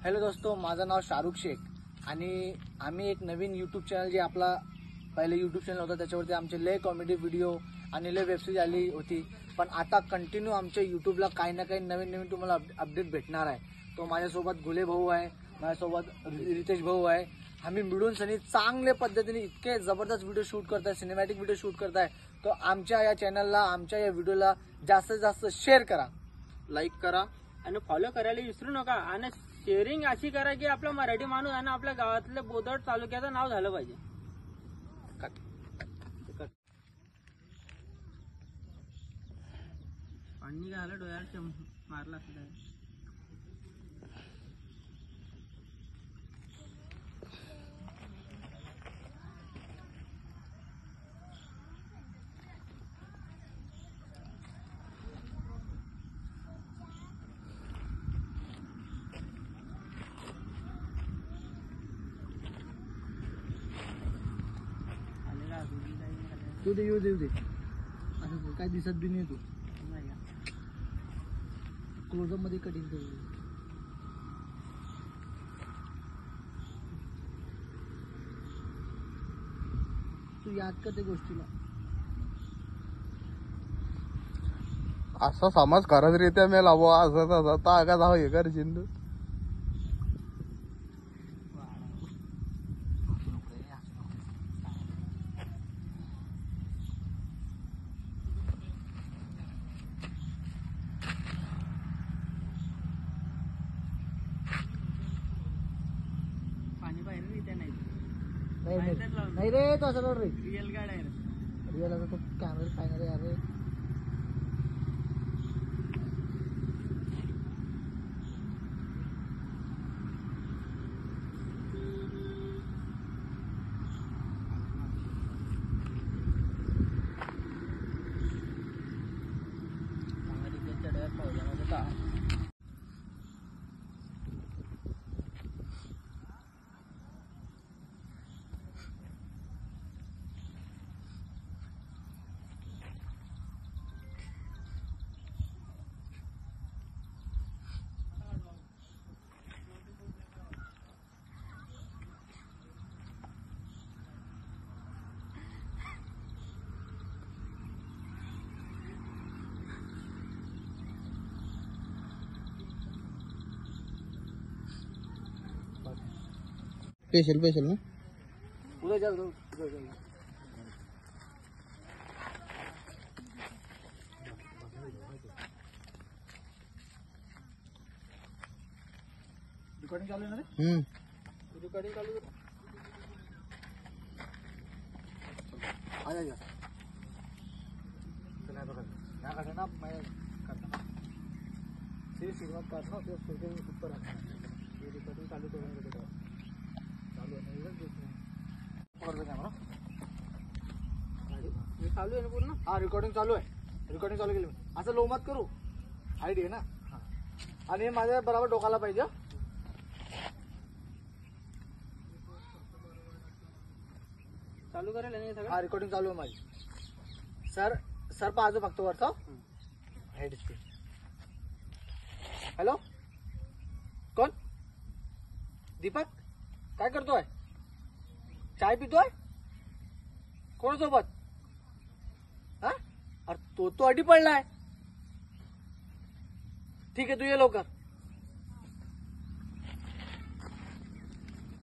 Hello दोस्तो, माझं नाव शाहरुख शेख आणि आम्ही एक नवीन यूट्यूब चॅनल जे आपला पहिले यूट्यूब चॅनल होता त्याच्यावरती आमचे लय कॉमेडी व्हिडिओ आणि लय वेबसिरीज आली होती. पण आता कंटिन्यू आमच्या यूट्यूबला काही ना काही नवीन नवीन तुम्हाला अपडेट भेटणार आहे. तो माझ्यासोबत गुले भाऊ आहे, माझ्यासोबत रितेश भाऊ आहे. आम्ही मिळून सनी चांगल्या पद्धतीने इतके जबरदस्त व्हिडिओ शूट करताय, सिनेमॅटिक व्हिडिओ शूट करताय. तो आमच्या या चॅनलला, आमच्या या व्हिडिओला जास्तीत जास्त शेअर करा, लाईक करा आणि फॉलो करायला विसरू नका. आणि शेअरिंग अशी करा की आपला मराठी माणूस आणि आपल्या गावातल्या बोदड तालुक्याचं नाव झालं पाहिजे. पाणी काय आलं डोळ्याला मारला सुद्धा. तू दे येऊ दे असं काय दिसत बी नाही. तू क्लोजअप मध्ये कटिंग कर. तू याद कर त्या गोष्टीला. असा समाज खरंचरित्या मी लावो असं तसं तागा जावं हे कर चिंदू. पाणी बाहेर रित्या नाही नाही रे, तो असं कर रे. रिअल गाड आहे. रिअल आता तो कॅमेरा फायनल आहे अरे. स्पेशल ना उद्या जा रिकॉर्डिंग चालू आहे ना रे. रिकॉर्डिंग चालू आहे. आजा चला बघा ना का ना मैं करता से शुरुआत करना तो सोचे ऊपर रखना. ये रिकॉर्डिंग चालू करून देतो. चालू आहे ना पकड कॅमेरा. हे चालू आहे ना पूर्ण. हा रिकॉर्डिंग चालू आहे. रिकॉर्डिंग चालू केली. असं लो मत करू. हाईट आहे ना. आणि हे माझ्या बरोबर डोकाला पाहिजे. चालू करायला नाही सगळं. हा रिकॉर्डिंग चालू आहे माझी. सर पाहतो फक्त वरचा. Height speed. हॅलो कोण? दीपक काय करतोय? चाय पितोय कोणासोबत? हा अरे तो अडी पडलाय. ठीक आहे तू ये लवकर.